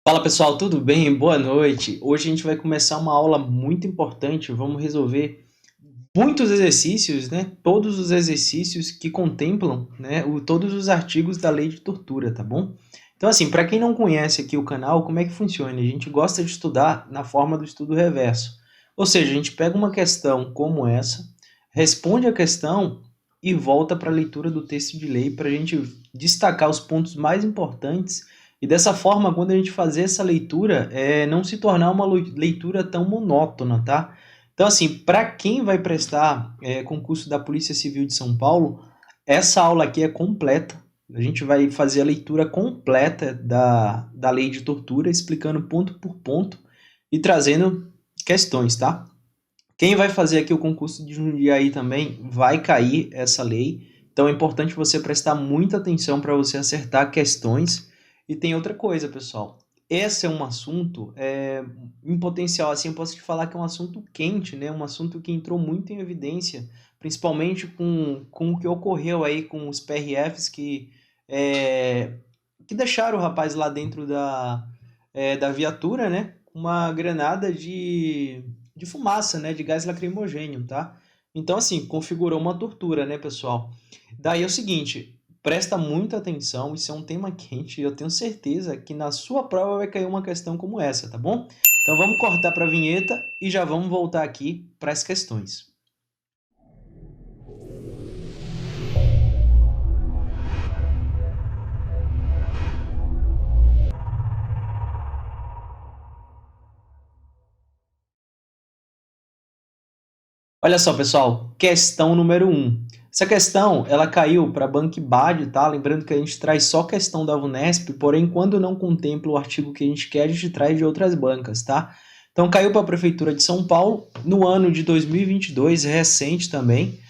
Fala pessoal, tudo bem? Boa noite. Hoje a gente vai começar uma aula muito importante. Vamos resolver muitos exercícios, né? Todos os exercícios que contemplam, né, todos os artigos da lei de tortura, tá bom? Então, assim, para quem não conhece aqui o canal, como é que funciona? A gente gosta de estudar na forma do estudo reverso. Ou seja, a gente pega uma questão como essa, responde a questão e volta para a leitura do texto de lei para a gente destacar os pontos mais importantes e dessa forma, quando a gente fazer essa leitura, não se tornar uma leitura tão monótona, tá? Então, assim, para quem vai prestar concurso da Polícia Civil de São Paulo, essa aula aqui é completa. A gente vai fazer a leitura completa da lei de tortura, explicando ponto por ponto e trazendo questões, tá? Quem vai fazer aqui o concurso de Jundiaí também vai cair essa lei. Então é importante você prestar muita atenção para você acertar questões. E tem outra coisa, pessoal. Esse é um assunto, em potencial, assim, eu posso te falar que é um assunto quente, né? Um assunto que entrou muito em evidência, principalmente com o que ocorreu aí com os PRFs que deixaram o rapaz lá dentro da viatura, né? Uma granada de fumaça, né? De gás lacrimogêneo, tá? Então, assim, configurou uma tortura, né, pessoal? Daí é o seguinte, presta muita atenção, isso é um tema quente, e eu tenho certeza que na sua prova vai cair uma questão como essa, tá bom? Então vamos cortar para a vinheta e já vamos voltar aqui para as questões. Olha só, pessoal, questão número 1. Essa questão, ela caiu para a BancBad, tá? Lembrando que a gente traz só questão da Vunesp, porém, quando não contempla o artigo que a gente quer, a gente traz de outras bancas, tá? Então, caiu para a Prefeitura de São Paulo, no ano de 2022, recente também,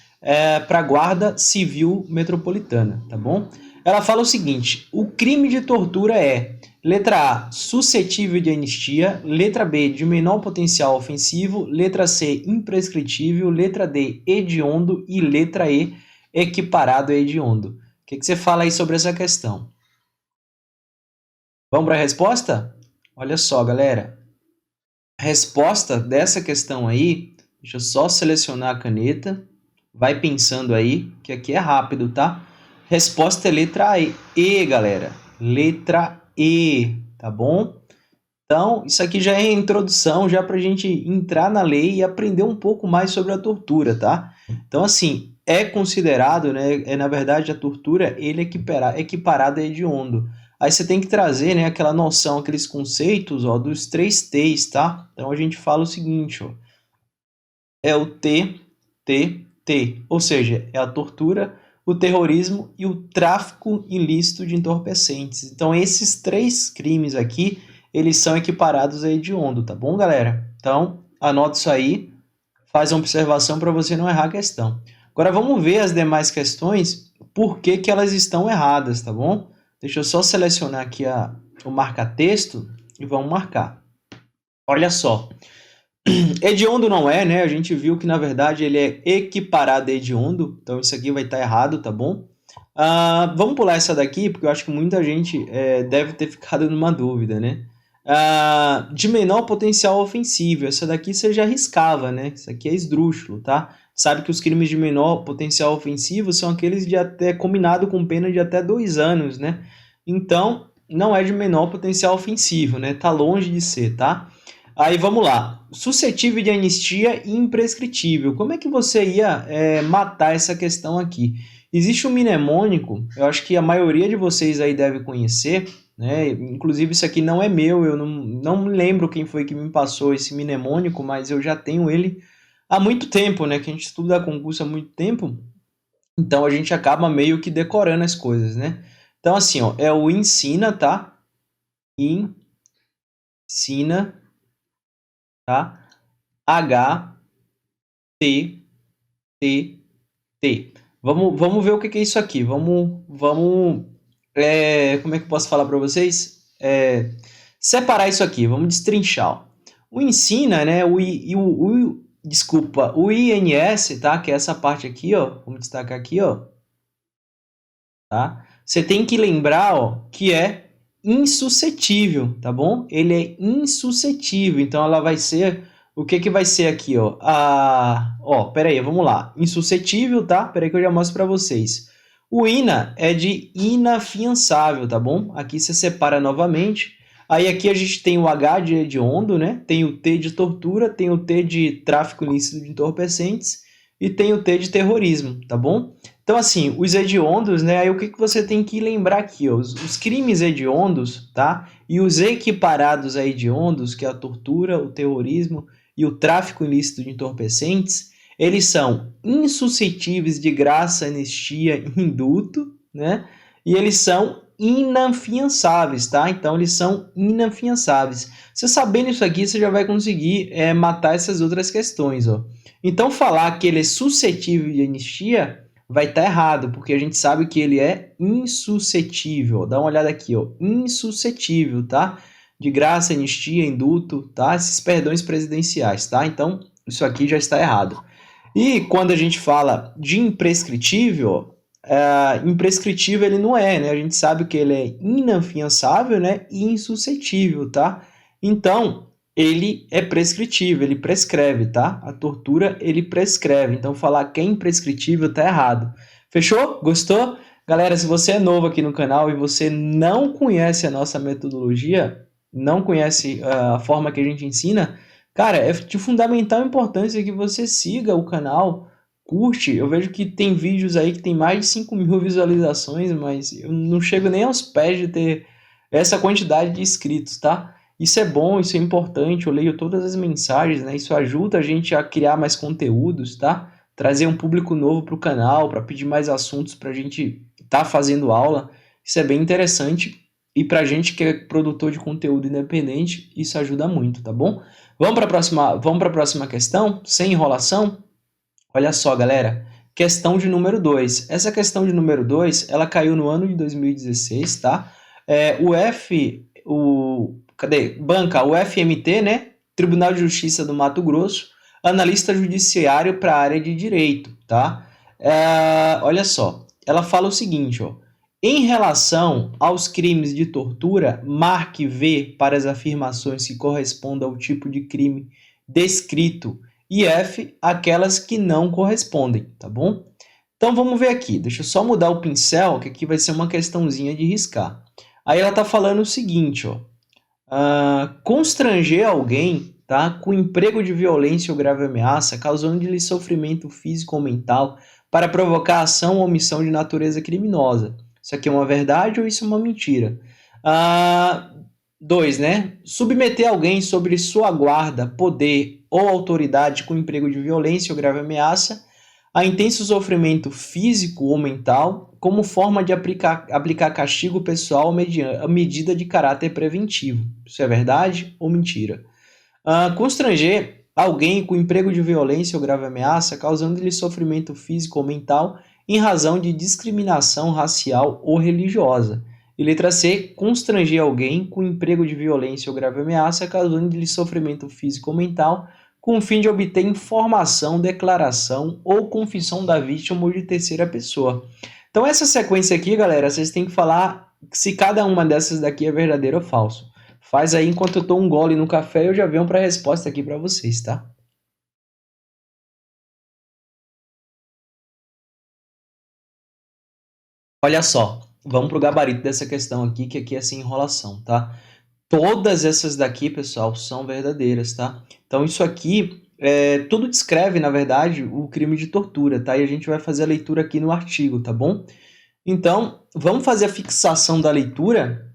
para a Guarda Civil Metropolitana, tá bom? Ela fala o seguinte, o crime de tortura é letra A, suscetível de anistia. Letra B, de menor potencial ofensivo. Letra C, imprescritível. Letra D, hediondo. E letra E, equiparado a hediondo. O que você fala aí sobre essa questão? Vamos para a resposta? Olha só, galera. A resposta dessa questão aí, deixa eu só selecionar a caneta. Vai pensando aí, que aqui é rápido, tá? Resposta é letra E, galera. Letra E, tá bom? Então, isso aqui já é a introdução já para a gente entrar na lei e aprender um pouco mais sobre a tortura, tá? Então, assim, é considerado, né? Na verdade, a tortura ele é equiparada a hediondo. Aí você tem que trazer, né, aquela noção, aqueles conceitos, ó, dos 3 T's, tá? Então a gente fala o seguinte, ó, é o T, T, T, ou seja, é a tortura, o terrorismo e o tráfico ilícito de entorpecentes. Então esses 3 crimes aqui, eles são equiparados a hediondo, tá bom, galera? Então anota isso aí, faz uma observação para você não errar a questão. Agora vamos ver as demais questões, por que que elas estão erradas, tá bom? Deixa eu só selecionar aqui o marca-texto e vamos marcar. Olha só, hediondo não é, né? A gente viu que na verdade ele é equiparado a hediondo, então isso aqui vai estar errado, tá bom? Vamos pular essa daqui, porque eu acho que muita gente deve ter ficado numa dúvida, né? De menor potencial ofensivo, essa daqui você já arriscava, né? Isso aqui é esdrúxulo, tá? Sabe que os crimes de menor potencial ofensivo são aqueles de até combinado com pena de até 2 anos, né? Então, não é de menor potencial ofensivo, né? Tá longe de ser, tá? Aí vamos lá. Suscetível de anistia e imprescritível. Como é que você ia matar essa questão aqui? Existe um mnemônico, eu acho que a maioria de vocês aí deve conhecer, né? Inclusive isso aqui não é meu, eu não me lembro quem foi que me passou esse mnemônico, mas eu já tenho ele há muito tempo, né? Que a gente estuda concurso há muito tempo, então a gente acaba meio que decorando as coisas, né? Então assim, ó, é o ensina, tá? Ensina, tá? H, T, T, T. Vamos ver o que é isso aqui. Como é que eu posso falar para vocês? Separar isso aqui. Vamos destrinchar. Ó. O ensina, né? Desculpa, o INS, tá? Que é essa parte aqui, ó. Vamos destacar aqui, ó. Tá? Você tem que lembrar, ó, que é insuscetível, tá bom? Ele é insuscetível, então ela vai ser, o que que vai ser aqui, ó? Peraí, vamos lá. Insuscetível, tá? Peraí que eu já mostro para vocês. O ina é de inafiançável, tá bom? Aqui você separa novamente. Aí aqui a gente tem o H de hediondo, né? Tem o T de tortura, tem o T de tráfico ilícito de entorpecentes e tem o T de terrorismo, tá bom? Então, assim, os hediondos, né? Aí o que você tem que lembrar aqui, ó? Os crimes hediondos, tá? E os equiparados a hediondos, que é a tortura, o terrorismo e o tráfico ilícito de entorpecentes, eles são insuscetíveis de graça, anistia e indulto, né? E eles são inafiançáveis, tá? Então, eles são inafiançáveis. Você sabendo isso aqui, você já vai conseguir matar essas outras questões, ó. Então, falar que ele é suscetível de anistia vai estar errado, porque a gente sabe que ele é insuscetível. Dá uma olhada aqui, ó. Insuscetível, tá? De graça, anistia, indulto, tá? Esses perdões presidenciais, tá? Então, isso aqui já está errado. E quando a gente fala de imprescritível, imprescritível ele não é, né? A gente sabe que ele é inafiançável, né? E insuscetível, tá? Então, ele é prescritível, ele prescreve, tá? A tortura, ele prescreve. Então, falar que é imprescritível tá errado. Fechou? Gostou? Galera, se você é novo aqui no canal e você não conhece a nossa metodologia, não conhece a forma que a gente ensina, cara, é de fundamental importância que você siga o canal, curte. Eu vejo que tem vídeos aí que tem mais de 5.000 visualizações, mas eu não chego nem aos pés de ter essa quantidade de inscritos, tá? Isso é bom, isso é importante, eu leio todas as mensagens, né? Isso ajuda a gente a criar mais conteúdos, tá? Trazer um público novo para o canal, para pedir mais assuntos para a gente estar fazendo aula. Isso é bem interessante. E para a gente que é produtor de conteúdo independente, isso ajuda muito, tá bom? Vamos para a próxima questão, sem enrolação? Olha só, galera. Questão de número 2. Essa questão de número 2, ela caiu no ano de 2016, tá? Banca, o FMT, né? Tribunal de Justiça do Mato Grosso, analista judiciário para a área de direito, tá? Olha só, ela fala o seguinte, ó. Em relação aos crimes de tortura, marque V para as afirmações que correspondam ao tipo de crime descrito e F aquelas que não correspondem, tá bom? Então vamos ver aqui, deixa eu só mudar o pincel, que aqui vai ser uma questãozinha de riscar. Aí ela tá falando o seguinte, ó. Constranger alguém, tá, com emprego de violência ou grave ameaça, causando-lhe sofrimento físico ou mental, para provocar ação ou omissão de natureza criminosa. Isso aqui é uma verdade ou isso é uma mentira? 2, né? Submeter alguém sobre sua guarda, poder ou autoridade com emprego de violência ou grave ameaça a intenso sofrimento físico ou mental como forma de aplicar castigo pessoal a medida de caráter preventivo. Isso é verdade ou mentira? Constranger alguém com emprego de violência ou grave ameaça, causando-lhe sofrimento físico ou mental em razão de discriminação racial ou religiosa. E letra C, constranger alguém com emprego de violência ou grave ameaça, causando-lhe sofrimento físico ou mental, com o fim de obter informação, declaração ou confissão da vítima ou de terceira pessoa. Então essa sequência aqui, galera, vocês têm que falar se cada uma dessas daqui é verdadeira ou falso. Faz aí enquanto eu dou um gole no café e eu já venho para a resposta aqui para vocês, tá? Olha só, vamos para o gabarito dessa questão aqui, que aqui é sem enrolação, tá? Todas essas daqui, pessoal, são verdadeiras, tá? Então isso aqui, tudo descreve, na verdade, o crime de tortura, tá? E a gente vai fazer a leitura aqui no artigo, tá bom? Então, vamos fazer a fixação da leitura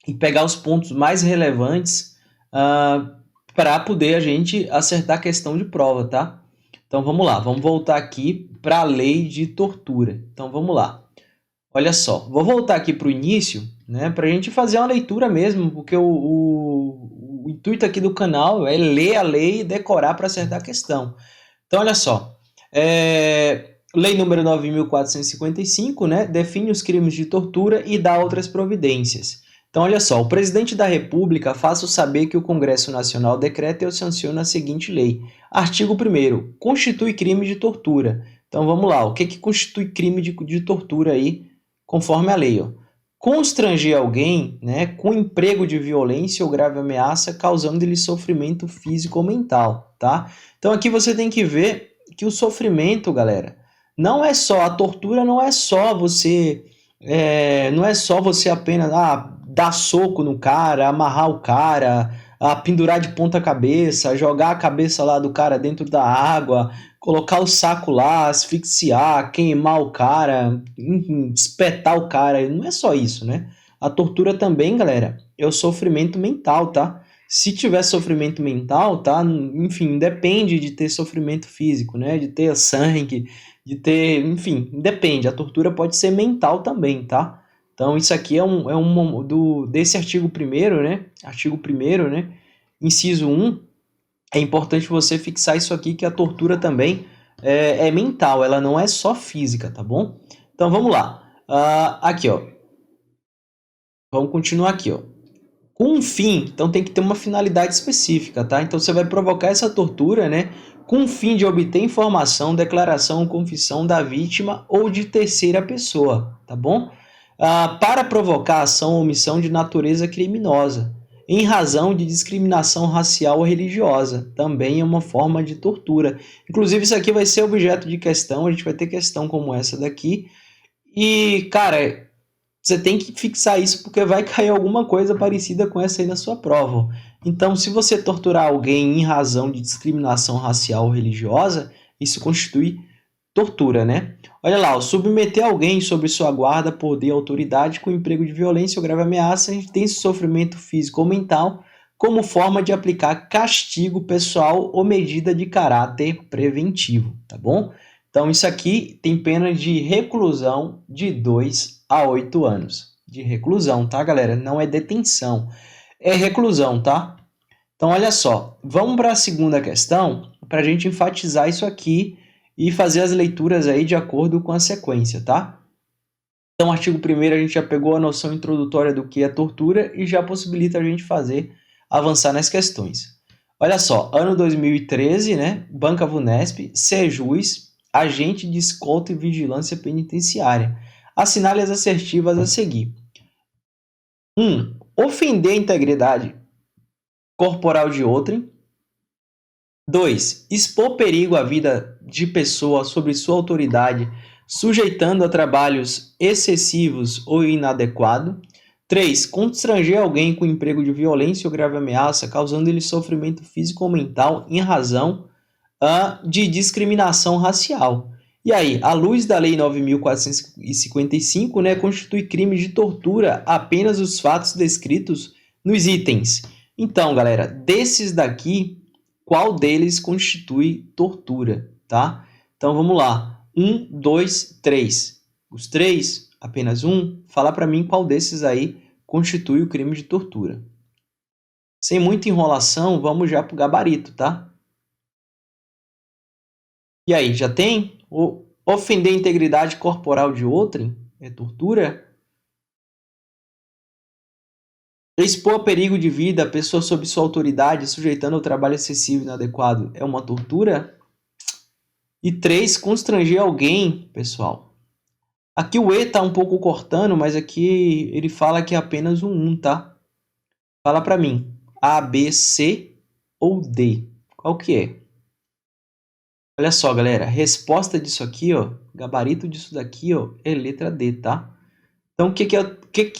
e pegar os pontos mais relevantes para poder a gente acertar a questão de prova, tá? Então vamos lá, vamos voltar aqui para a lei de tortura. Então vamos lá. Olha só, vou voltar aqui para o início, né, para a gente fazer uma leitura mesmo, porque o intuito aqui do canal é ler a lei e decorar para acertar a questão. Então olha só, lei número 9.455, né, define os crimes de tortura e dá outras providências. Então, olha só, o presidente da República faça saber que o Congresso Nacional decreta e sanciona a seguinte lei. Artigo 1º, constitui crime de tortura. Então, vamos lá, o que constitui crime de tortura aí, conforme a lei? Ó? constranger alguém, né, com emprego de violência ou grave ameaça, causando-lhe sofrimento físico ou mental, tá? Então aqui você tem que ver que o sofrimento, galera, não é só, a tortura não é só você, não é só você apenas dar soco no cara, amarrar o cara, pendurar de ponta cabeça, jogar a cabeça lá do cara dentro da água, colocar o saco lá, asfixiar, queimar o cara, enfim, espetar o cara. Não é só isso, né? A tortura também, galera, é o sofrimento mental, tá? Se tiver sofrimento mental, tá? Enfim, depende de ter sofrimento físico, né? De ter sangue, de ter, enfim, depende. A tortura pode ser mental também, tá? Então, isso aqui desse artigo 1º, né? Artigo 1º, né? Inciso 1, é importante você fixar isso aqui, que a tortura também é mental, ela não é só física, tá bom? Então, vamos lá. Aqui, ó. Vamos continuar aqui, ó. Com um fim, então tem que ter uma finalidade específica, tá? Então, você vai provocar essa tortura, né? Com o fim de obter informação, declaração ou confissão da vítima ou de terceira pessoa, tá bom? Para provocar ação ou omissão de natureza criminosa, em razão de discriminação racial ou religiosa, também é uma forma de tortura. Inclusive, isso aqui vai ser objeto de questão, a gente vai ter questão como essa daqui. E, cara, você tem que fixar isso porque vai cair alguma coisa parecida com essa aí na sua prova. Então, se você torturar alguém em razão de discriminação racial ou religiosa, isso constitui tortura, né? Olha lá, submeter alguém sob sua guarda, poder, autoridade com emprego de violência ou grave ameaça, intenso sofrimento físico ou mental, como forma de aplicar castigo pessoal ou medida de caráter preventivo, tá bom? Então, isso aqui tem pena de reclusão de 2 a 8 anos. De reclusão, tá, galera? Não é detenção, é reclusão, tá? Então, olha só, vamos para a segunda questão, para a gente enfatizar isso aqui e fazer as leituras aí de acordo com a sequência, tá? Então, artigo 1º, a gente já pegou a noção introdutória do que é tortura e já possibilita a gente avançar nas questões. Olha só, ano 2013, né? Banca Vunesp, Sejus, agente de escolta e vigilância penitenciária. Assinale as assertivas a seguir. 1. Ofender a integridade corporal de outrem. 2. Expor perigo à vida de pessoa sobre sua autoridade, sujeitando a trabalhos excessivos ou inadequado. 3. Constranger alguém com emprego de violência ou grave ameaça, causando-lhe sofrimento físico ou mental em razão de discriminação racial. E aí, à luz da Lei 9.455, né, constitui crime de tortura apenas os fatos descritos nos itens. Então, galera, desses daqui, qual deles constitui tortura, tá? Então, vamos lá. 1, 2, 3. Os 3, apenas um, fala para mim qual desses aí constitui o crime de tortura. Sem muita enrolação, vamos já para o gabarito, tá? E aí, já tem? Ofender a integridade corporal de outrem é tortura? Expor perigo de vida a pessoa sob sua autoridade, sujeitando ao trabalho excessivo e inadequado, é uma tortura? E 3, constranger alguém, pessoal. Aqui o E está um pouco cortando, mas aqui ele fala que é apenas um 1, tá? Fala para mim, A, B, C ou D? Qual que é? Olha só, galera, resposta disso aqui, ó, gabarito disso daqui, ó, é letra D, tá? Então,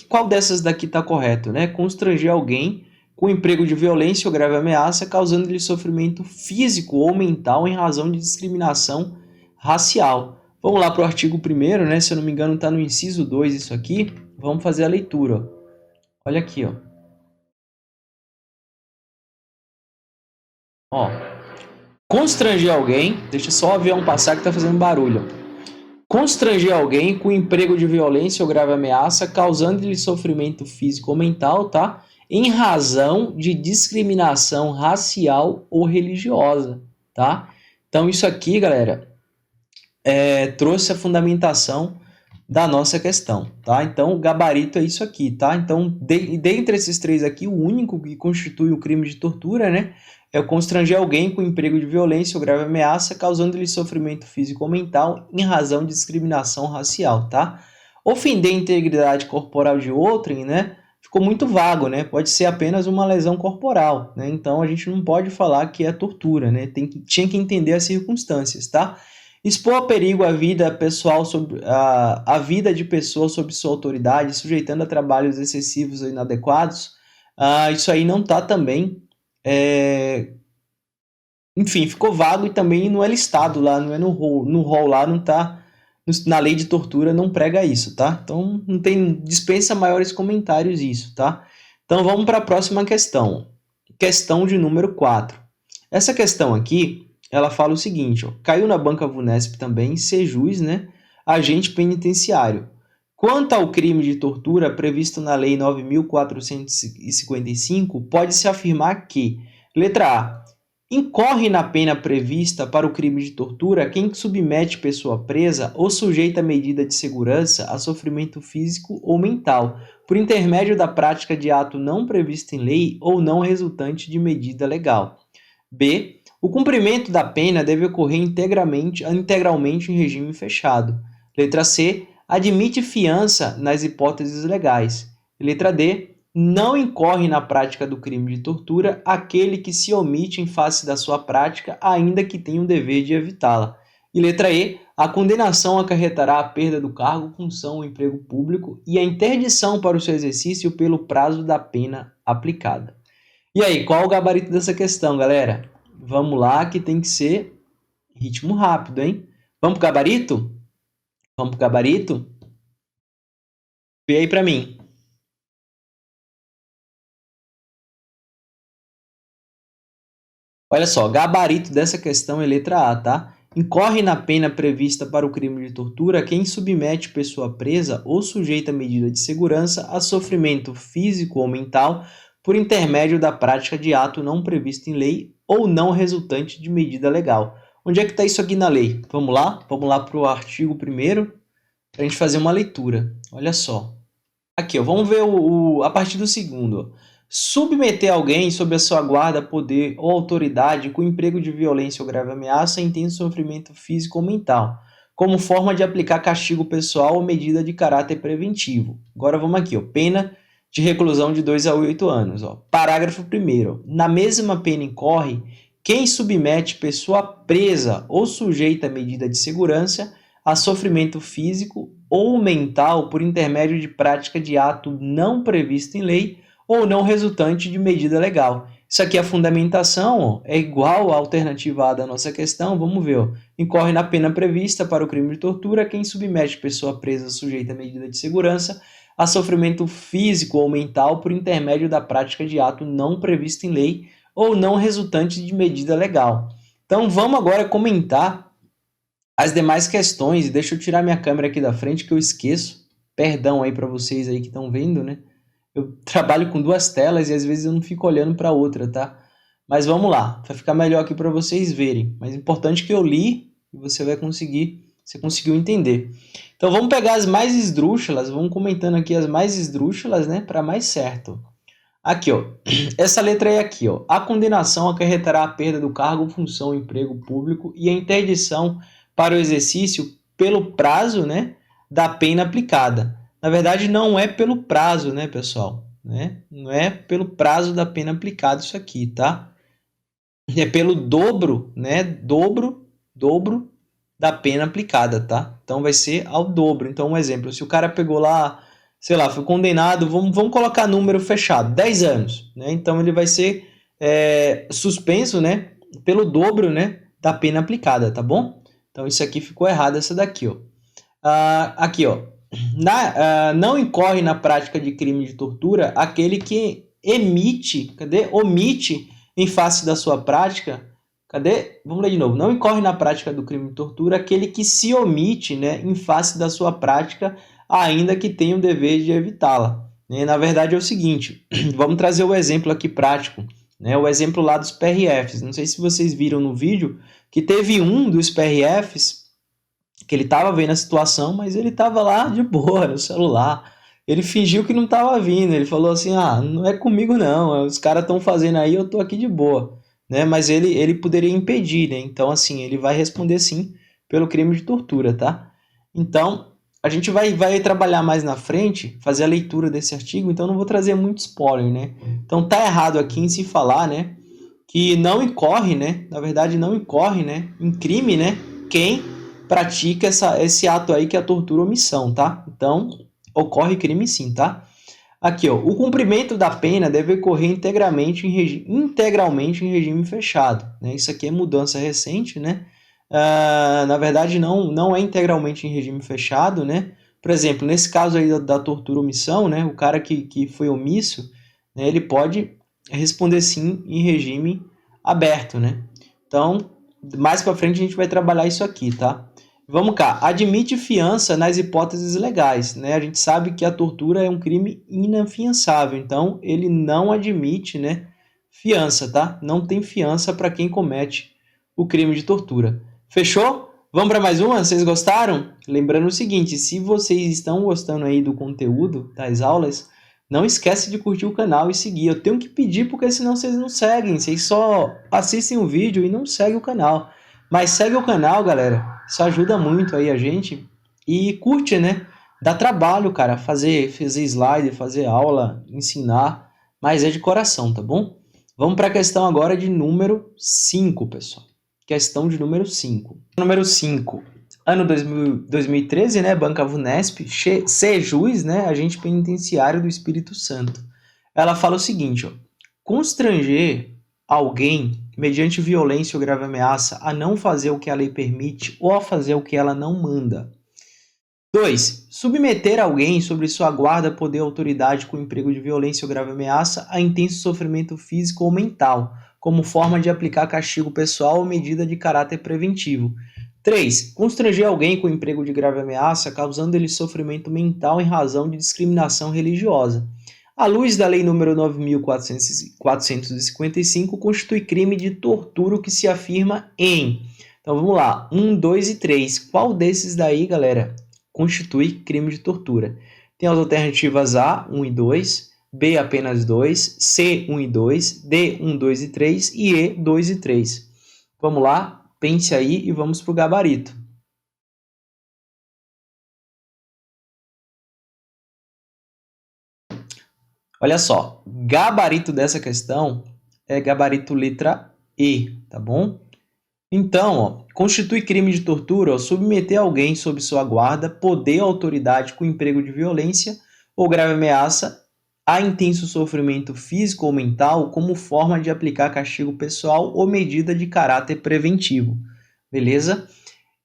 qual dessas daqui está correto, né? Constranger alguém com emprego de violência ou grave ameaça, causando-lhe sofrimento físico ou mental em razão de discriminação racial. Vamos lá para o artigo 1º, né? Se eu não me engano, está no inciso 2 isso aqui. Vamos fazer a leitura, ó. Olha aqui, ó. Ó. Constranger alguém, deixa só o avião passar que está fazendo barulho. Constranger alguém com emprego de violência ou grave ameaça, causando-lhe sofrimento físico ou mental, tá? Em razão de discriminação racial ou religiosa, tá? Então, isso aqui, galera, trouxe a fundamentação da nossa questão, tá? Então, o gabarito é isso aqui, tá? Então, dentre esses 3 aqui, o único que constitui o crime de tortura, né? É constranger alguém com emprego de violência ou grave ameaça, causando-lhe sofrimento físico ou mental em razão de discriminação racial, tá? Ofender a integridade corporal de outrem, né? Ficou muito vago, né? Pode ser apenas uma lesão corporal, né? Então a gente não pode falar que é tortura, né? Tinha que entender as circunstâncias, tá? Expor a perigo a vida pessoal a vida de pessoas sob sua autoridade, sujeitando a trabalhos excessivos ou inadequados, isso aí não está também, enfim, ficou vago e também não é listado lá, não é no rol lá, não está, na lei de tortura não prega isso, tá? Então não tem, dispensa maiores comentários isso, tá? Então vamos para a próxima questão, questão de número 4. Essa questão aqui, ela fala o seguinte, ó, caiu na banca VUNESP também, Sejus, né, agente penitenciário. Quanto ao crime de tortura previsto na Lei 9.455, pode-se afirmar que, letra A, incorre na pena prevista para o crime de tortura quem submete pessoa presa ou sujeita a medida de segurança a sofrimento físico ou mental, por intermédio da prática de ato não previsto em lei ou não resultante de medida legal. B. O cumprimento da pena deve ocorrer integralmente em regime fechado. Letra C. Admite fiança nas hipóteses legais. Letra D. Não incorre na prática do crime de tortura aquele que se omite em face da sua prática, ainda que tenha o dever de evitá-la. E letra E. A condenação acarretará a perda do cargo, função ou emprego público e a interdição para o seu exercício pelo prazo da pena aplicada. E aí, qual o gabarito dessa questão, galera? Vamos lá, que tem que ser ritmo rápido, hein? Vamos pro gabarito? Vamos pro gabarito? Vê aí pra mim. Olha só, gabarito dessa questão é letra A, tá? Incorre na pena prevista para o crime de tortura quem submete pessoa presa ou sujeita a medida de segurança a sofrimento físico ou mental por intermédio da prática de ato não previsto em lei ou não resultante de medida legal. Onde é que está isso aqui na lei? Vamos lá? Vamos lá para o artigo 1º para a gente fazer uma leitura. Olha só. Aqui, ó, vamos ver a partir do 2º. Submeter alguém sob a sua guarda, poder ou autoridade com emprego de violência ou grave ameaça, intenso sofrimento físico ou mental, como forma de aplicar castigo pessoal ou medida de caráter preventivo. Agora vamos aqui, ó, pena de reclusão de 2 a 8 anos. Ó. Parágrafo 1º. Na mesma pena incorre quem submete pessoa presa ou sujeita a medida de segurança a sofrimento físico ou mental por intermédio de prática de ato não previsto em lei ou não resultante de medida legal. Isso aqui, a fundamentação, ó, é igual à alternativa A da nossa questão. Vamos ver. Ó. Incorre na pena prevista para o crime de tortura quem submete pessoa presa sujeita a medida de segurança a sofrimento físico ou mental por intermédio da prática de ato não previsto em lei ou não resultante de medida legal. Então, vamos agora comentar as demais questões. Deixa eu tirar minha câmera aqui da frente que eu esqueço. Perdão aí para vocês aí que estão vendo, né? Eu trabalho com 2 telas e às vezes eu não fico olhando para outra, tá? Mas vamos lá, vai ficar melhor aqui para vocês verem. Mas é importante que eu li e você conseguiu entender. Então vamos pegar as mais esdrúxulas, vamos comentando aqui as mais esdrúxulas, né, para mais certo. Aqui, ó, essa letra é aqui, ó. A condenação acarretará a perda do cargo, função, emprego público e a interdição para o exercício pelo prazo, né, da pena aplicada. Na verdade, não é pelo prazo, né, pessoal? Né? Não é pelo prazo da pena aplicada isso aqui, tá? É pelo dobro, né? Dobro da pena aplicada, tá? Então vai ser ao dobro. Então, um exemplo, se o cara pegou lá, sei lá, foi condenado, vamos colocar número fechado, 10 anos, né? Então ele vai ser suspenso, né? Pelo dobro, né? Da pena aplicada, tá bom? Então isso aqui ficou errado, essa daqui, ó. Aqui, ó. Não incorre na prática de crime de tortura aquele que omite em face da sua prática, vamos ler de novo. Não incorre na prática do crime de tortura aquele que se omite, né, em face da sua prática, ainda que tenha o dever de evitá-la. Na verdade é o seguinte, vamos trazer o exemplo aqui prático, né, o exemplo lá dos PRFs. Não sei se vocês viram no vídeo que teve um dos PRFs que ele estava vendo a situação, mas ele estava lá de boa no celular. Ele fingiu que não estava vindo. Ele falou assim, não é comigo não, os caras estão fazendo aí, eu estou aqui de boa. Né? Mas ele poderia impedir, né? Então, assim, ele vai responder sim pelo crime de tortura, tá? Então, a gente vai trabalhar mais na frente, fazer a leitura desse artigo, então não vou trazer muito spoiler, né? Então tá errado aqui em se falar, né, que não incorre, né, na verdade não incorre, né, em crime, né, quem pratica esse ato aí que é a tortura ou omissão, tá? Então ocorre crime sim, tá? Aqui, ó, o cumprimento da pena deve ocorrer integralmente em regime fechado, né? Isso aqui é mudança recente, né? Na verdade, não é integralmente em regime fechado, né? Por exemplo, nesse caso aí da tortura omissão, né? O cara que foi omisso, né? Ele pode responder sim em regime aberto, né? Então, mais para frente a gente vai trabalhar isso aqui, tá? Vamos cá. Admite fiança nas hipóteses legais, né? A gente sabe que a tortura é um crime inafiançável, então ele não admite, né, fiança, tá? Não tem fiança para quem comete o crime de tortura. Fechou? Vamos para mais uma? Vocês gostaram? Lembrando o seguinte, se vocês estão gostando aí do conteúdo das aulas, não esquece de curtir o canal e seguir. Eu tenho que pedir porque senão vocês não seguem. Vocês só assistem o vídeo e não seguem o canal. Mas segue o canal, galera. Isso ajuda muito aí a gente. E curte, né? Dá trabalho, cara, fazer slide, fazer aula, ensinar, mas é de coração, tá bom? Vamos para a questão agora de número 5, pessoal. Questão de número 5. Número 5. Ano 2013, né? Banca Vunesp, Sejus, né? Agente penitenciário do Espírito Santo. Ela fala o seguinte, ó. Constranger alguém, mediante violência ou grave ameaça, a não fazer o que a lei permite ou a fazer o que ela não manda. 2. Submeter alguém sobre sua guarda, poder ou autoridade com emprego de violência ou grave ameaça a intenso sofrimento físico ou mental, como forma de aplicar castigo pessoal ou medida de caráter preventivo. 3. Constranger alguém com emprego de grave ameaça, causando-lhe sofrimento mental em razão de discriminação religiosa. À luz da Lei nº 9.455, constitui crime de tortura o que se afirma em... Então vamos lá, 1, 2 e 3. Qual desses daí, galera, constitui crime de tortura? Tem as alternativas A, 1 e 2, B, apenas 2, C, 1 e 2, D, 1, 2 e 3 e E, 2 e 3. Vamos lá, pense aí e vamos para o gabarito. Olha só, gabarito dessa questão é gabarito letra E, tá bom? Então, ó, constitui crime de tortura ao submeter alguém sob sua guarda, poder ou autoridade com emprego de violência ou grave ameaça a intenso sofrimento físico ou mental como forma de aplicar castigo pessoal ou medida de caráter preventivo. Beleza?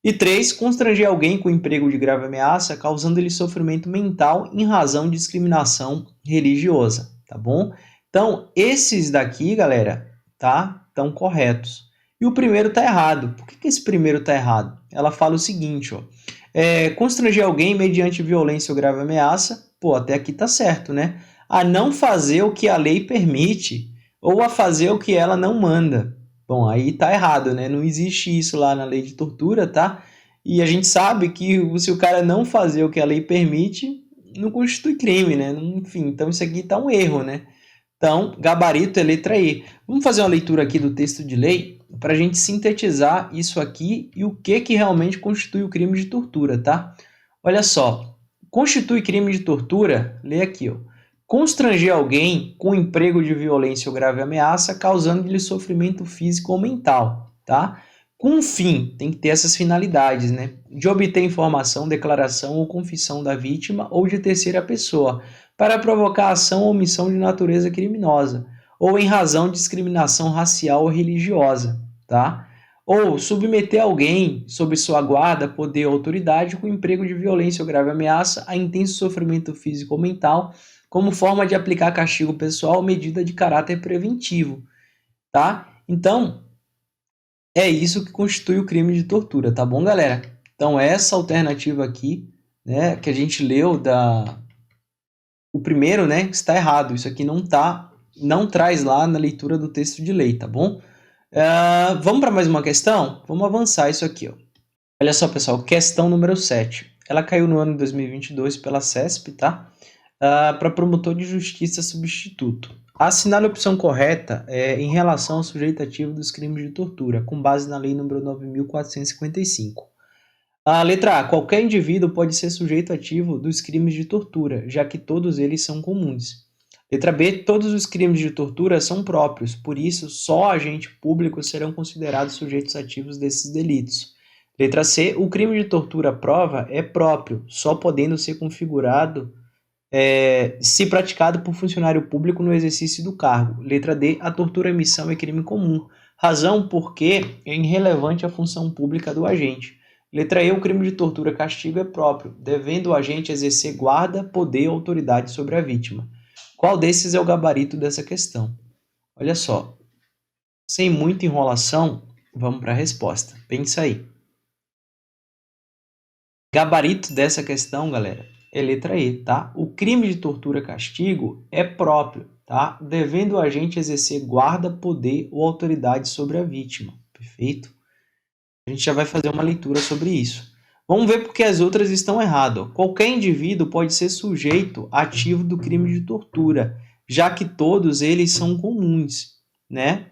E 3. Constranger alguém com emprego de grave ameaça, causando-lhe sofrimento mental em razão de discriminação religiosa, tá bom? Então, esses daqui, galera, tá? Estão corretos. E o primeiro está errado. Por que esse primeiro está errado? Ela fala o seguinte, ó. Constranger alguém mediante violência ou grave ameaça, pô, até aqui tá certo, né? A não fazer o que a lei permite ou a fazer o que ela não manda. Bom, aí tá errado, né? Não existe isso lá na lei de tortura, tá? E a gente sabe que se o cara não fazer o que a lei permite, não constitui crime, né? Enfim, então isso aqui tá um erro, né? Então, gabarito é letra E. Vamos fazer uma leitura aqui do texto de lei para a gente sintetizar isso aqui e o que realmente constitui o crime de tortura, tá? Olha só, constitui crime de tortura, lê aqui, ó. Constranger alguém com emprego de violência ou grave ameaça, causando-lhe sofrimento físico ou mental, tá? Com um fim, tem que ter essas finalidades, né? De obter informação, declaração ou confissão da vítima ou de terceira pessoa, para provocar ação ou omissão de natureza criminosa, ou em razão de discriminação racial ou religiosa, tá? Ou submeter alguém sob sua guarda, poder ou autoridade com emprego de violência ou grave ameaça a intenso sofrimento físico ou mental, como forma de aplicar castigo pessoal ou medida de caráter preventivo, tá? Então, é isso que constitui o crime de tortura, tá bom, galera? Então, essa alternativa aqui, né, que a gente leu o primeiro, né, está errado. Isso aqui não traz lá na leitura do texto de lei, tá bom? Vamos para mais uma questão? Vamos avançar isso aqui, ó. Olha só, pessoal, questão número 7. Ela caiu no ano de 2022 pela CESP, tá? Para promotor de justiça substituto. Assinale a opção correta em relação ao sujeito ativo dos crimes de tortura, com base na lei número 9.455. A letra A. Qualquer indivíduo pode ser sujeito ativo dos crimes de tortura, já que todos eles são comuns. Letra B. Todos os crimes de tortura são próprios, por isso só agentes públicos serão considerados sujeitos ativos desses delitos. Letra C. O crime de tortura prova é próprio, só podendo ser configurado se praticado por funcionário público no exercício do cargo. Letra D. A tortura e omissão é crime comum, razão porque é irrelevante à função pública do agente. Letra E. O crime de tortura castigo é próprio, devendo o agente exercer guarda, poder ou autoridade sobre a vítima. Qual desses é o gabarito dessa questão? Olha só, sem muita enrolação, vamos para a resposta. Pensa aí. Gabarito dessa questão, galera, é letra E, tá? O crime de tortura castigo é próprio, tá? Devendo o agente exercer guarda, poder ou autoridade sobre a vítima. Perfeito? A gente já vai fazer uma leitura sobre isso. Vamos ver porque as outras estão erradas. Qualquer indivíduo pode ser sujeito ativo do crime de tortura, já que todos eles são comuns, né?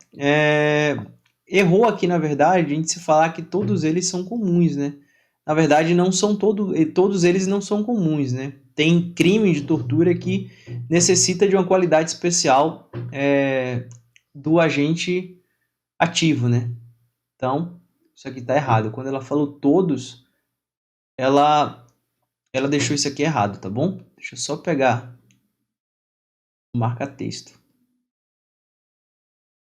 Errou aqui, na verdade, a gente se falar que todos eles são comuns, né? Na verdade, não são todos eles não são comuns, né? Tem crime de tortura que necessita de uma qualidade especial do agente ativo, né? Então, isso aqui está errado. Quando ela falou todos, ela deixou isso aqui errado, tá bom? Deixa eu só pegar o marca-texto.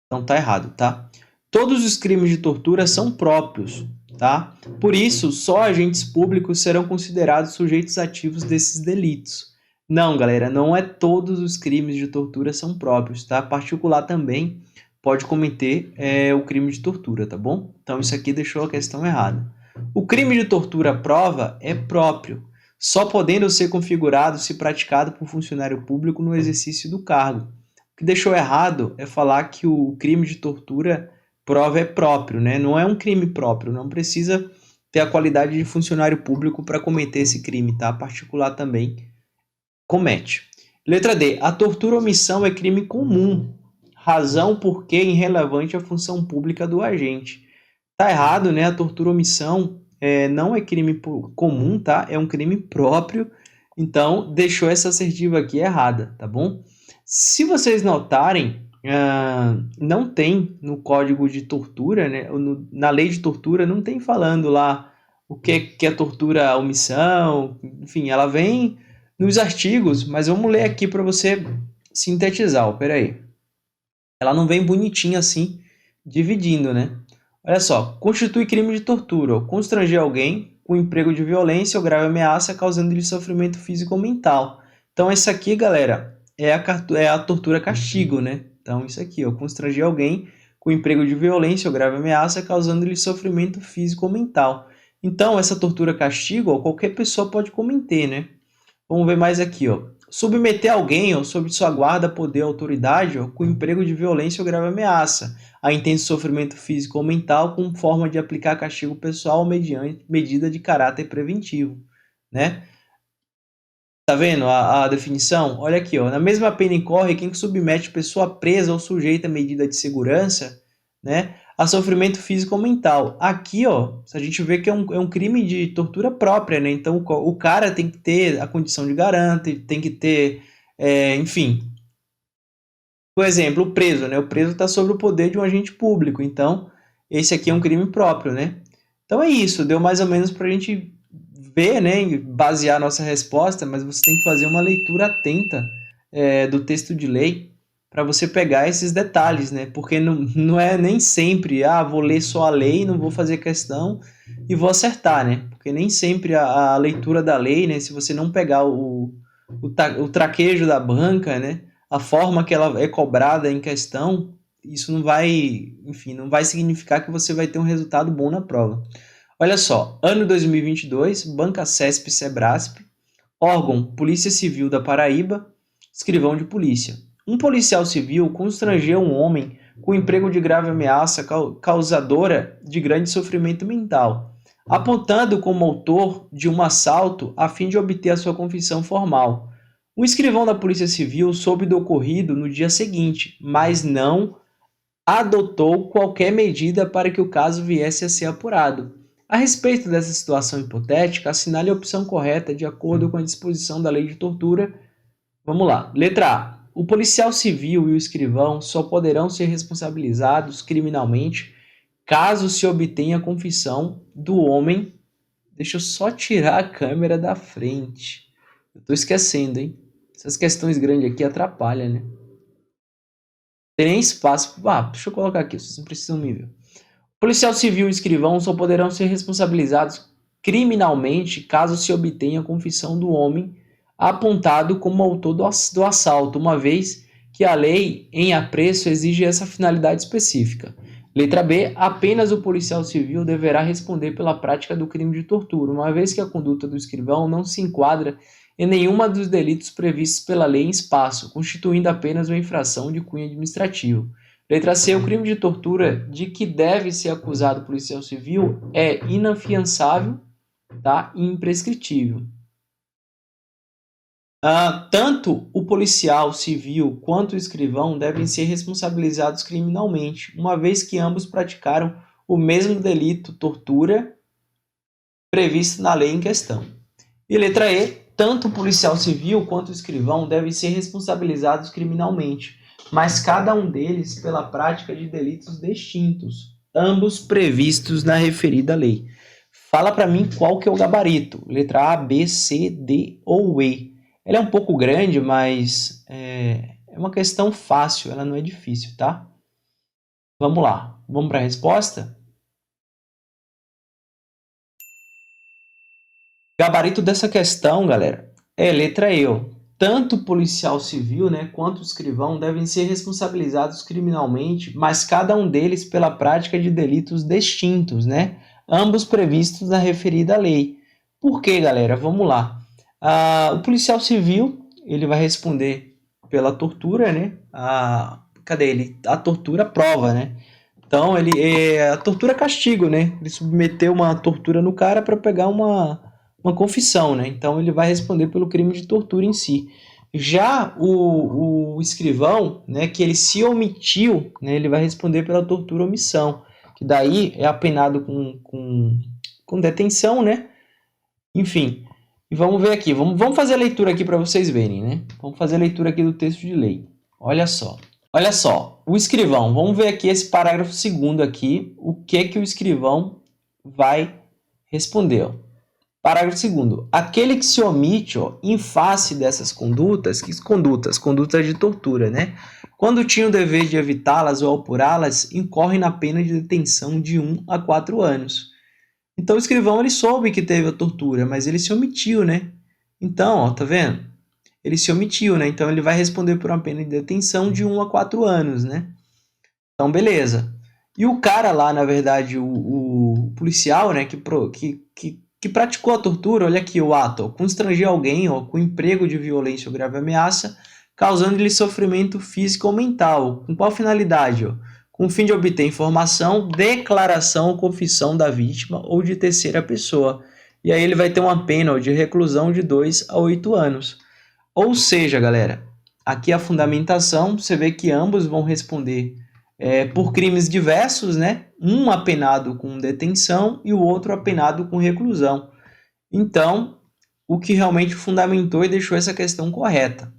Então tá errado, tá? Todos os crimes de tortura são próprios, tá? Por isso, só agentes públicos serão considerados sujeitos ativos desses delitos. Não, galera, não é todos os crimes de tortura são próprios, tá? Particular também pode cometer o crime de tortura, tá bom? Então isso aqui deixou a questão errada. O crime de tortura prova é próprio, só podendo ser configurado se praticado por funcionário público no exercício do cargo. O que deixou errado é falar que o crime de tortura prova é próprio, né? Não é um crime próprio, não precisa ter a qualidade de funcionário público para cometer esse crime, tá? Particular também comete. Letra D. A tortura ou omissão é crime comum, razão porque é irrelevante à função pública do agente. Tá errado, né? A tortura ou omissão não é crime comum, tá? É um crime próprio. Então, deixou essa assertiva aqui errada, tá bom? Se vocês notarem, não tem no código de tortura, né? Na lei de tortura, não tem falando lá o que é tortura omissão. Enfim, ela vem nos artigos, mas vamos ler aqui para você sintetizar. Espera aí. Ela não vem bonitinha assim, dividindo, né? Olha só, constitui crime de tortura ou constranger alguém com emprego de violência ou grave ameaça causando-lhe sofrimento físico ou mental. Então, isso aqui, galera, é a tortura castigo, né? Então, isso aqui, ó, constranger alguém com emprego de violência ou grave ameaça causando-lhe sofrimento físico ou mental. Então, essa tortura castigo, ó, qualquer pessoa pode cometer, né? Vamos ver mais aqui, ó. Submeter alguém, ó, sob sua guarda, poder, autoridade, ó, com emprego de violência ou grave ameaça, a intenso sofrimento físico ou mental, com forma de aplicar castigo pessoal mediante medida de caráter preventivo, né? Tá vendo a definição? Olha aqui, ó. Na mesma pena incorre quem submete pessoa presa ou sujeita a medida de segurança, né, a sofrimento físico ou mental. Aqui, ó, a gente vê que é um crime de tortura própria, né? Então o cara tem que ter a condição de garante, tem que ter, enfim. Por exemplo, o preso, né? O preso está sob o poder de um agente público. Então, esse aqui é um crime próprio, né? Então é isso. Deu mais ou menos para a gente ver, né, basear a nossa resposta, mas você tem que fazer uma leitura atenta do texto de lei para você pegar esses detalhes, né? Porque não é nem sempre, vou ler só a lei, não vou fazer questão e vou acertar, né? Porque nem sempre a leitura da lei, né, se você não pegar o traquejo da banca, né, a forma que ela é cobrada em questão, isso não vai, enfim, não vai significar que você vai ter um resultado bom na prova. Olha só, ano 2022, Banca CESP Sebrasp, órgão Polícia Civil da Paraíba, escrivão de polícia. Um policial civil constrangeu um homem com emprego de grave ameaça causadora de grande sofrimento mental, apontando como autor de um assalto a fim de obter a sua confissão formal. O escrivão da Polícia Civil soube do ocorrido no dia seguinte, mas não adotou qualquer medida para que o caso viesse a ser apurado. A respeito dessa situação hipotética, assinale a opção correta de acordo com a disposição da lei de tortura. Vamos lá. Letra A. O policial civil e o escrivão só poderão ser responsabilizados criminalmente caso se obtenha a confissão do homem. Deixa eu só tirar a câmera da frente. Eu tô esquecendo, hein? Essas questões grandes aqui atrapalham, né? Tem nem espaço. Deixa eu colocar aqui, vocês não precisam me ver. Policial civil e escrivão só poderão ser responsabilizados criminalmente caso se obtenha a confissão do homem apontado como autor do assalto, uma vez que a lei em apreço exige essa finalidade específica. Letra B. Apenas o policial civil deverá responder pela prática do crime de tortura, uma vez que a conduta do escrivão não se enquadra em nenhuma dos delitos previstos pela lei em espaço, constituindo apenas uma infração de cunho administrativo. Letra C. O crime de tortura de que deve ser acusado o policial civil é inafiançável, tá? E imprescritível. Tanto o policial civil quanto o escrivão devem ser responsabilizados criminalmente, uma vez que ambos praticaram o mesmo delito, tortura, previsto na lei em questão. E letra E. Tanto o policial civil quanto o escrivão devem ser responsabilizados criminalmente, mas cada um deles pela prática de delitos distintos, ambos previstos na referida lei. Fala para mim qual que é o gabarito, letra A, B, C, D ou E. Ela é um pouco grande, mas é uma questão fácil, ela não é difícil, tá? Vamos lá, vamos para a resposta? Gabarito dessa questão, galera, é letra E. Tanto o policial civil, né, quanto o escrivão devem ser responsabilizados criminalmente, mas cada um deles pela prática de delitos distintos, né? Ambos previstos na referida lei. Por quê, galera? Vamos lá. O policial civil, ele vai responder pela tortura, né? Cadê ele? A tortura prova, né? Então, a tortura é castigo, né? Ele submeteu uma tortura no cara para pegar uma confissão, né? Então, ele vai responder pelo crime de tortura em si. Já o escrivão, né, que ele se omitiu, né, ele vai responder pela tortura omissão, que daí é apenado com detenção, né? Enfim, e vamos ver aqui, vamos fazer a leitura aqui para vocês verem, né? Vamos fazer a leitura aqui do texto de lei. Olha só, o escrivão, vamos ver aqui esse parágrafo 2º aqui, o que o escrivão vai responder. Parágrafo 2º. Aquele que se omite, em face dessas condutas, condutas de tortura, né? Quando tinha o dever de evitá-las ou apurá-las, incorre na pena de detenção de 1 a 4 anos. Então o escrivão ele soube que teve a tortura, mas ele se omitiu, né? Então, tá vendo? Ele se omitiu, né? Então ele vai responder por uma pena de detenção de 1 a 4 anos, né? Então, beleza. E o cara lá, na verdade, o policial, né, que praticou a tortura, olha aqui o ato, constranger alguém com emprego de violência ou grave ameaça, causando-lhe sofrimento físico ou mental. Com qual finalidade? Com o fim de obter informação, declaração ou confissão da vítima ou de terceira pessoa. E aí ele vai ter uma pena de reclusão de 2 a 8 anos. Ou seja, galera, aqui a fundamentação, você vê que ambos vão responder por crimes diversos, né? Um apenado com detenção e o outro apenado com reclusão. Então, o que realmente fundamentou e deixou essa questão correta.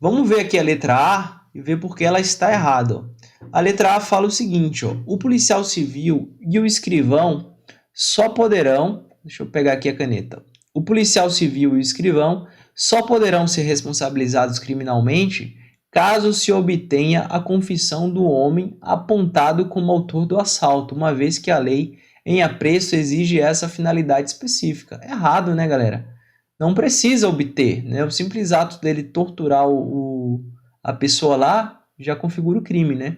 Vamos ver aqui a letra A e ver por que ela está errada. A letra A fala o seguinte, o policial civil e o escrivão só poderão, deixa eu pegar aqui a caneta, o policial civil e o escrivão só poderão ser responsabilizados criminalmente caso se obtenha a confissão do homem apontado como autor do assalto, uma vez que a lei em apreço exige essa finalidade específica. É errado, né, galera? Não precisa obter, né? O simples ato dele torturar a pessoa lá já configura o crime, né?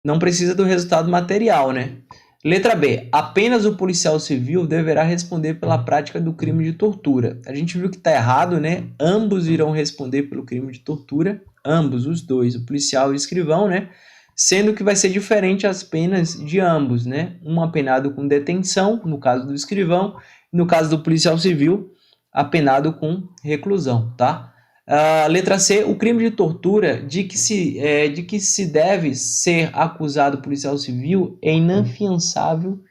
Não precisa do resultado material, né? Letra B. Apenas o policial civil deverá responder pela prática do crime de tortura. A gente viu que está errado, né? Ambos irão responder pelo crime de tortura. Ambos, os dois, o policial e o escrivão, né? Sendo que vai ser diferente as penas de ambos, né? Um apenado com detenção, no caso do escrivão, e no caso do policial civil, apenado com reclusão, tá? Letra C, o crime de tortura de que se deve ser acusado o policial civil é inafiançável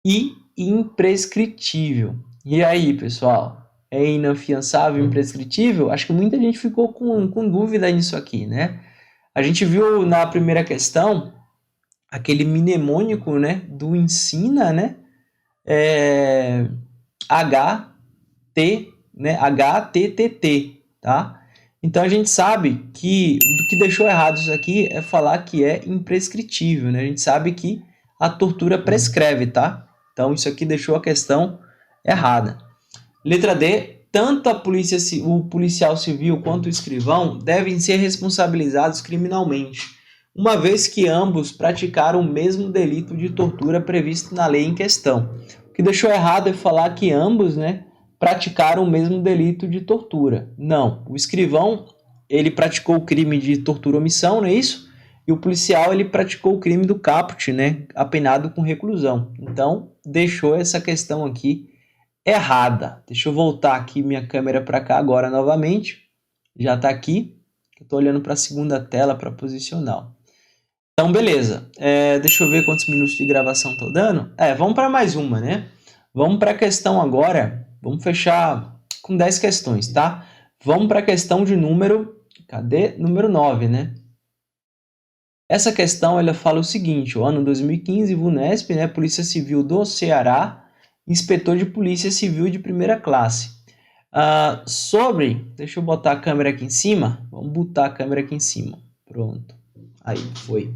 e imprescritível. E aí, pessoal? É inafiançável, imprescritível? Acho que muita gente ficou com dúvida nisso aqui, né? A gente viu na primeira questão aquele mnemônico, né, do ensina, né? HT, né? HTTT, tá? Então a gente sabe que o que deixou errado isso aqui é falar que é imprescritível, né? A gente sabe que a tortura prescreve, tá? Então isso aqui deixou a questão errada. Letra D. Tanto o policial civil quanto o escrivão devem ser responsabilizados criminalmente, uma vez que ambos praticaram o mesmo delito de tortura previsto na lei em questão. O que deixou errado é falar que ambos, né, praticaram o mesmo delito de tortura. Não, o escrivão, ele praticou o crime de tortura omissão, não é isso? E o policial, ele praticou o crime do caput, né, apenado com reclusão. Então, deixou essa questão aqui errada. Deixa eu voltar aqui minha câmera para cá agora novamente. Já está aqui. Eu estou olhando para a segunda tela para posicionar. Então, beleza. Deixa eu ver quantos minutos de gravação estou dando. Vamos para mais uma, né? Vamos para a questão agora. Vamos fechar com 10 questões, tá? Vamos para a questão de número... Cadê? Número 9, né? Essa questão, ela fala o seguinte, o ano 2015, VUNESP, né? Polícia Civil do Ceará, inspetor de polícia civil de primeira classe. Deixa eu botar a câmera aqui em cima. Vamos botar a câmera aqui em cima. Pronto. Aí, foi.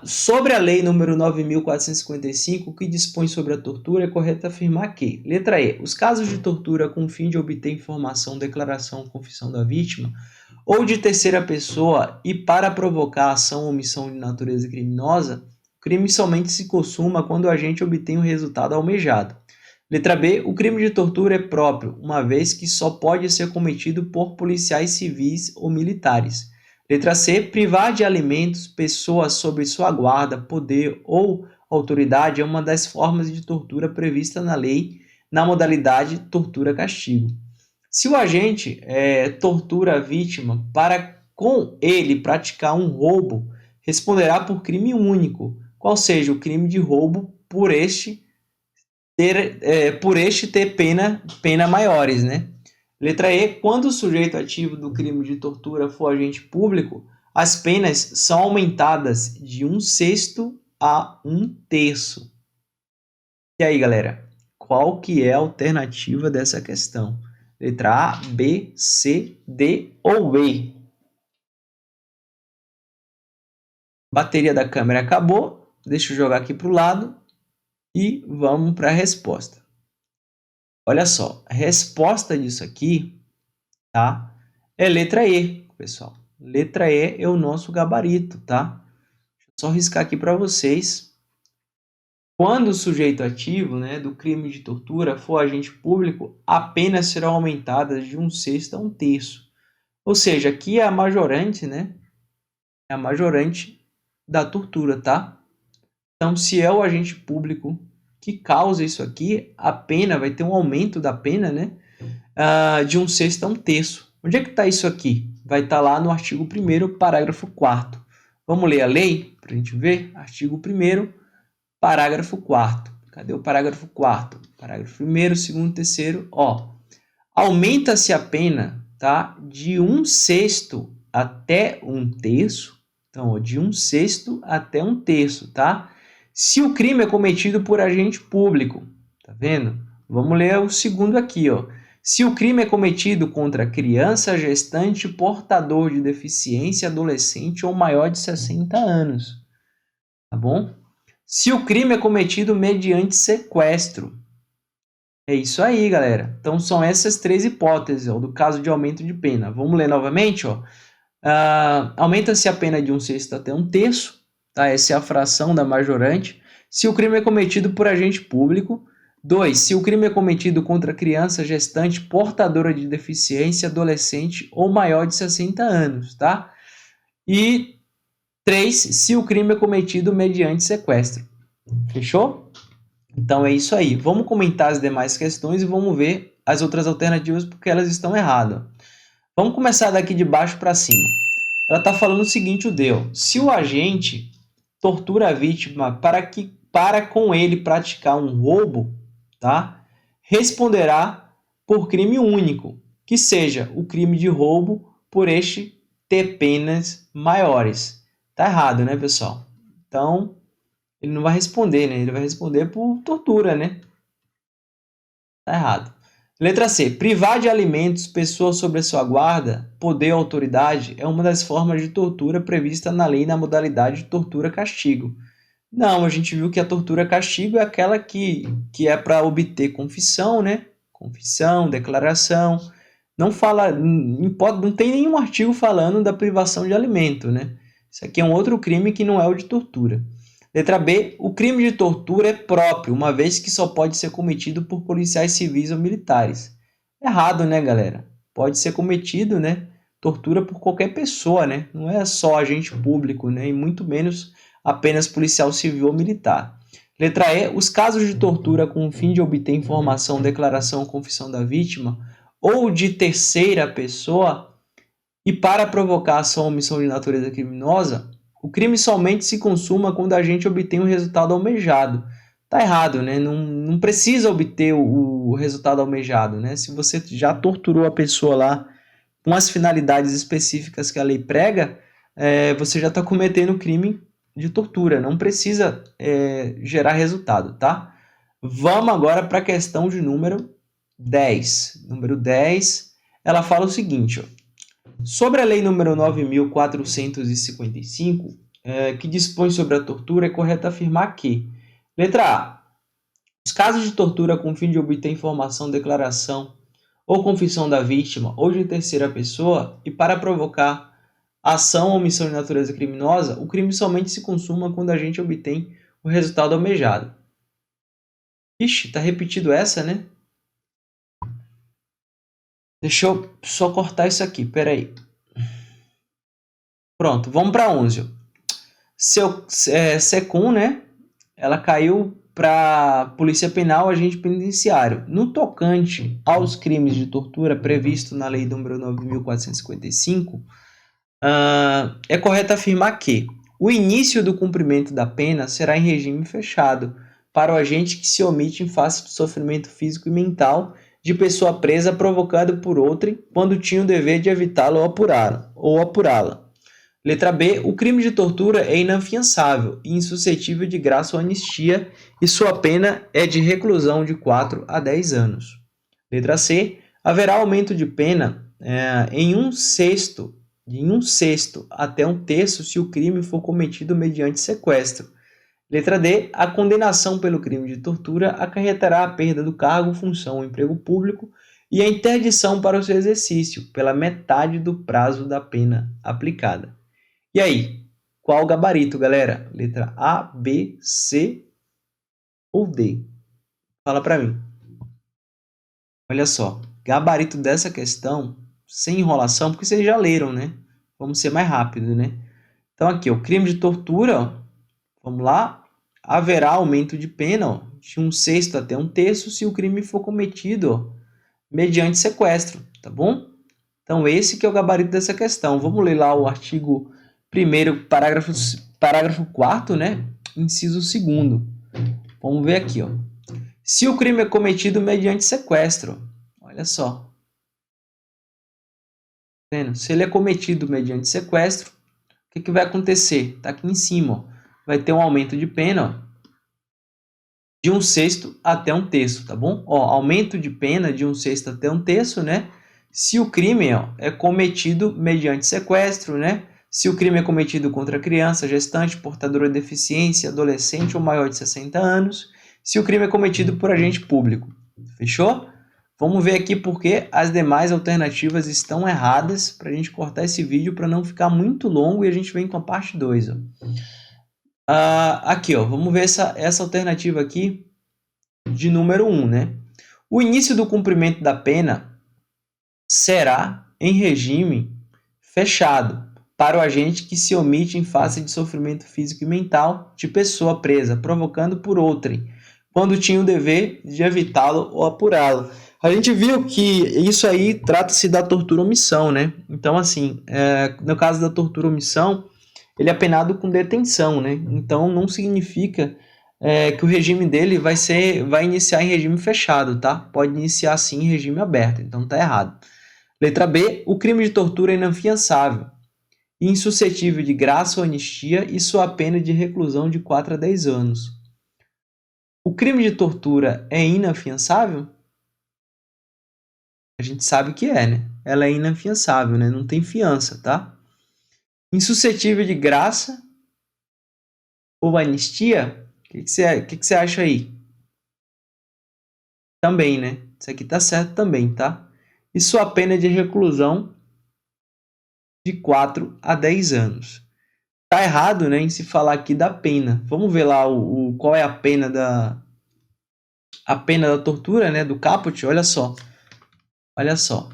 Sobre a lei número 9.455, que dispõe sobre a tortura, é correto afirmar que, letra E, os casos de tortura com o fim de obter informação, declaração ou confissão da vítima, ou de terceira pessoa e para provocar ação ou omissão de natureza criminosa, o crime somente se consuma quando o agente obtém o resultado almejado. Letra B, o crime de tortura é próprio, uma vez que só pode ser cometido por policiais civis ou militares. Letra C, privar de alimentos pessoas sob sua guarda, poder ou autoridade é uma das formas de tortura prevista na lei, na modalidade tortura-castigo. Se o agente tortura a vítima para com ele praticar um roubo, responderá por crime único, qual seja o crime de roubo por este ter pena maiores, né? Letra E, quando o sujeito ativo do crime de tortura for agente público, as penas são aumentadas de 1/6 a 1/3. E aí, galera? Qual que é a alternativa dessa questão? Letra A, B, C, D ou E? Bateria da câmera acabou. Deixa eu jogar aqui para o lado e vamos para a resposta. Olha só, a resposta disso aqui, tá? É letra E, pessoal. Letra E é o nosso gabarito, tá? Deixa eu só riscar aqui para vocês. Quando o sujeito ativo, né, do crime de tortura for agente público, a pena será aumentada de 1/6 a 1/3. Ou seja, aqui é a majorante, né? É a majorante da tortura, tá? Então, se é o agente público que causa isso aqui, a pena vai ter um aumento da pena, né? De 1/6 a 1/3. Onde é que está isso aqui? Vai estar lá no artigo 1º, parágrafo 4º. Vamos ler a lei para a gente ver? Artigo 1º, parágrafo 4º. Cadê o parágrafo 4º? Parágrafo 1º, 2º, 3º. Ó, aumenta-se a pena, tá? De 1/6 até 1/3. Então, ó, de 1/6 até 1/3, tá? Se o crime é cometido por agente público, tá vendo? Vamos ler o segundo aqui, ó. Se o crime é cometido contra criança, gestante, portador de deficiência, adolescente ou maior de 60 anos, tá bom? Se o crime é cometido mediante sequestro. É isso aí, galera. Então, são essas 3 hipóteses, ó, do caso de aumento de pena. Vamos ler novamente, ó. Aumenta-se a pena de 1/6 até 1/3, tá? Essa é a fração da majorante. Se o crime é cometido por agente público. 2. Se o crime é cometido contra criança, gestante, portadora de deficiência, adolescente ou maior de 60 anos, tá? E 3. Se o crime é cometido mediante sequestro. Fechou? Então é isso aí. Vamos comentar as demais questões e vamos ver as outras alternativas porque elas estão erradas. Vamos começar daqui de baixo para cima. Ela está falando o seguinte, o D. Se o agente tortura a vítima para com ele praticar um roubo, tá? Responderá por crime único, que seja o crime de roubo por este ter penas maiores. Tá errado, né, pessoal? Então, ele não vai responder, né? Ele vai responder por tortura, né? Tá errado. Letra C. Privar de alimentos pessoa sob a sua guarda, poder ou autoridade é uma das formas de tortura prevista na lei na modalidade de tortura-castigo. Não, a gente viu que a tortura-castigo é aquela que é para obter confissão, né? Confissão, declaração. Não fala, não tem nenhum artigo falando da privação de alimento, né? Isso aqui é um outro crime que não é o de tortura. Letra B. O crime de tortura é próprio, uma vez que só pode ser cometido por policiais civis ou militares. Errado, né, galera? Pode ser cometido, né? Tortura por qualquer pessoa, né? Não é só agente público, né? E muito menos apenas policial civil ou militar. Letra E. Os casos de tortura com o fim de obter informação, declaração ou confissão da vítima ou de terceira pessoa e para provocar ação ou omissão de natureza criminosa, o crime somente se consuma quando a gente obtém o resultado almejado. Tá errado, né? Não precisa obter o resultado almejado, né? Se você já torturou a pessoa lá com as finalidades específicas que a lei prega, você já está cometendo crime de tortura. Não precisa gerar resultado, tá? Vamos agora para a questão de número 10. Número 10, ela fala o seguinte, ó. Sobre a lei número 9.455, que dispõe sobre a tortura, é correto afirmar que, letra A, os casos de tortura com o fim de obter informação, declaração ou confissão da vítima ou de terceira pessoa e para provocar ação ou omissão de natureza criminosa, o crime somente se consuma quando a gente obtém o resultado almejado. Ixi, tá repetido essa, né? Deixa eu só cortar isso aqui, peraí. Pronto, vamos para 11. Secom, né? Ela caiu para Polícia Penal, agente penitenciário. No tocante aos crimes de tortura previsto na Lei nº 9.455, é correto afirmar que o início do cumprimento da pena será em regime fechado para o agente que se omite em face do sofrimento físico e mental de pessoa presa provocado por outrem quando tinha o dever de evitá-lo ou apurá-la. Letra B. O crime de tortura é inafiançável e insuscetível de graça ou anistia e sua pena é de reclusão de 4 a 10 anos. Letra C. Haverá aumento de pena em um sexto até um terço se o crime for cometido mediante sequestro. Letra D. A condenação pelo crime de tortura acarretará a perda do cargo, função ou emprego público e a interdição para o seu exercício pela metade do prazo da pena aplicada. E aí, qual o gabarito, galera? Letra A, B, C ou D? Fala para mim. Olha só, gabarito dessa questão, sem enrolação, porque vocês já leram, né? Vamos ser mais rápido, né? Então aqui, o crime de tortura, ó, vamos lá, haverá aumento de pena, ó, de um sexto até um terço se o crime for cometido, ó, mediante sequestro, tá bom? Então esse que é o gabarito dessa questão. Vamos ler lá o artigo 1º, parágrafo 4º, né? Inciso 2º. Vamos ver aqui, ó. Se o crime é cometido mediante sequestro, olha só. Tá vendo? Se ele é cometido mediante sequestro, o que vai acontecer? Tá aqui em cima, ó. Vai ter um aumento de pena, ó, de um sexto até um terço, tá bom? Ó, aumento de pena de um sexto até um terço, né? Se o crime, ó, é cometido mediante sequestro, né? Se o crime é cometido contra criança, gestante, portadora de deficiência, adolescente ou maior de 60 anos. Se o crime é cometido por agente público. Fechou? Vamos ver aqui porque as demais alternativas estão erradas para a gente cortar esse vídeo para não ficar muito longo e a gente vem com a parte 2. Aqui, ó, vamos ver essa alternativa aqui de número 1, né? O início do cumprimento da pena será em regime fechado para o agente que se omite em face de sofrimento físico e mental de pessoa presa, provocando por outrem, quando tinha o dever de evitá-lo ou apurá-lo. A gente viu que isso aí trata-se da tortura-omissão, né? Então, assim, no caso da tortura-omissão, ele é penado com detenção, né? Então, não significa que o regime dele vai iniciar em regime fechado, tá? Pode iniciar sim em regime aberto, então tá errado. Letra B, o crime de tortura é inafiançável, insuscetível de graça ou anistia e sua pena de reclusão de 4 a 10 anos. O crime de tortura é inafiançável? A gente sabe que é, né? Ela é inafiançável, né? Não tem fiança, tá? Insuscetível de graça ou anistia? O que você acha aí? Também, né? Isso aqui tá certo também, tá? E sua pena de reclusão de 4 a 10 anos. Tá errado, né, em se falar aqui da pena. Vamos ver lá qual é a pena da tortura, né, do caput. Olha só. Olha só.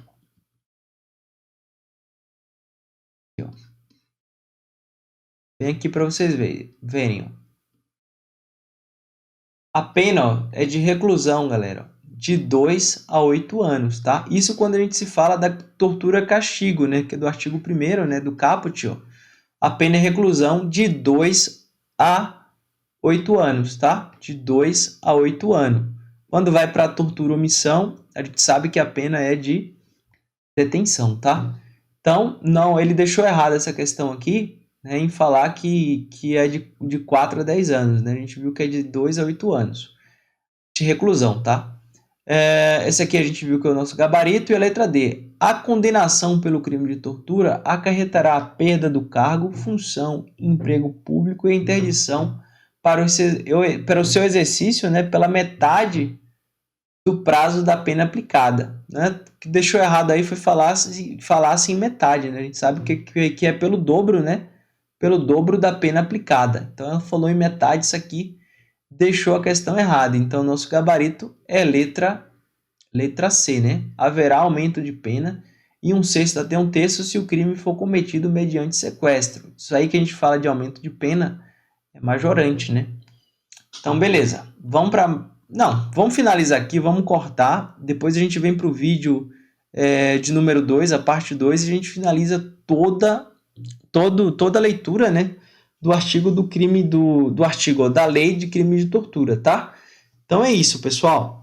Aqui, ó. Vem aqui para vocês verem, ó. A pena, ó, é de reclusão, galera, de 2 a 8 anos, tá? Isso quando a gente se fala da tortura castigo, né, que é do artigo 1º, né, do caput, ó. A pena é reclusão de 2 a 8 anos, tá? De 2 a 8 anos. Quando vai para a tortura omissão, a gente sabe que a pena é de detenção, tá? Então, não, ele deixou errado essa questão aqui, né, em falar que é de 4 a 10 anos, né? A gente viu que é de 2 a 8 anos de reclusão, tá? Esse aqui a gente viu que é o nosso gabarito. E a letra D. A condenação pelo crime de tortura acarretará a perda do cargo, função, emprego público e interdição para o seu exercício, né, pela metade do prazo da pena aplicada, né? O que deixou errado aí foi falar em metade, né? A gente sabe que é pelo dobro, né? Pelo dobro da pena aplicada. Então ela falou em metade, isso aqui deixou a questão errada. Então nosso gabarito é letra C, né? Haverá aumento de pena em 1/6 até 1/3 se o crime for cometido mediante sequestro. Isso aí que a gente fala de aumento de pena é majorante, né? Então beleza, vamos finalizar aqui, vamos cortar, depois a gente vem para o vídeo de número 2, a parte 2, e a gente finaliza toda a leitura, né, do artigo do crime do artigo da lei de crime de tortura, tá? Então é isso, pessoal.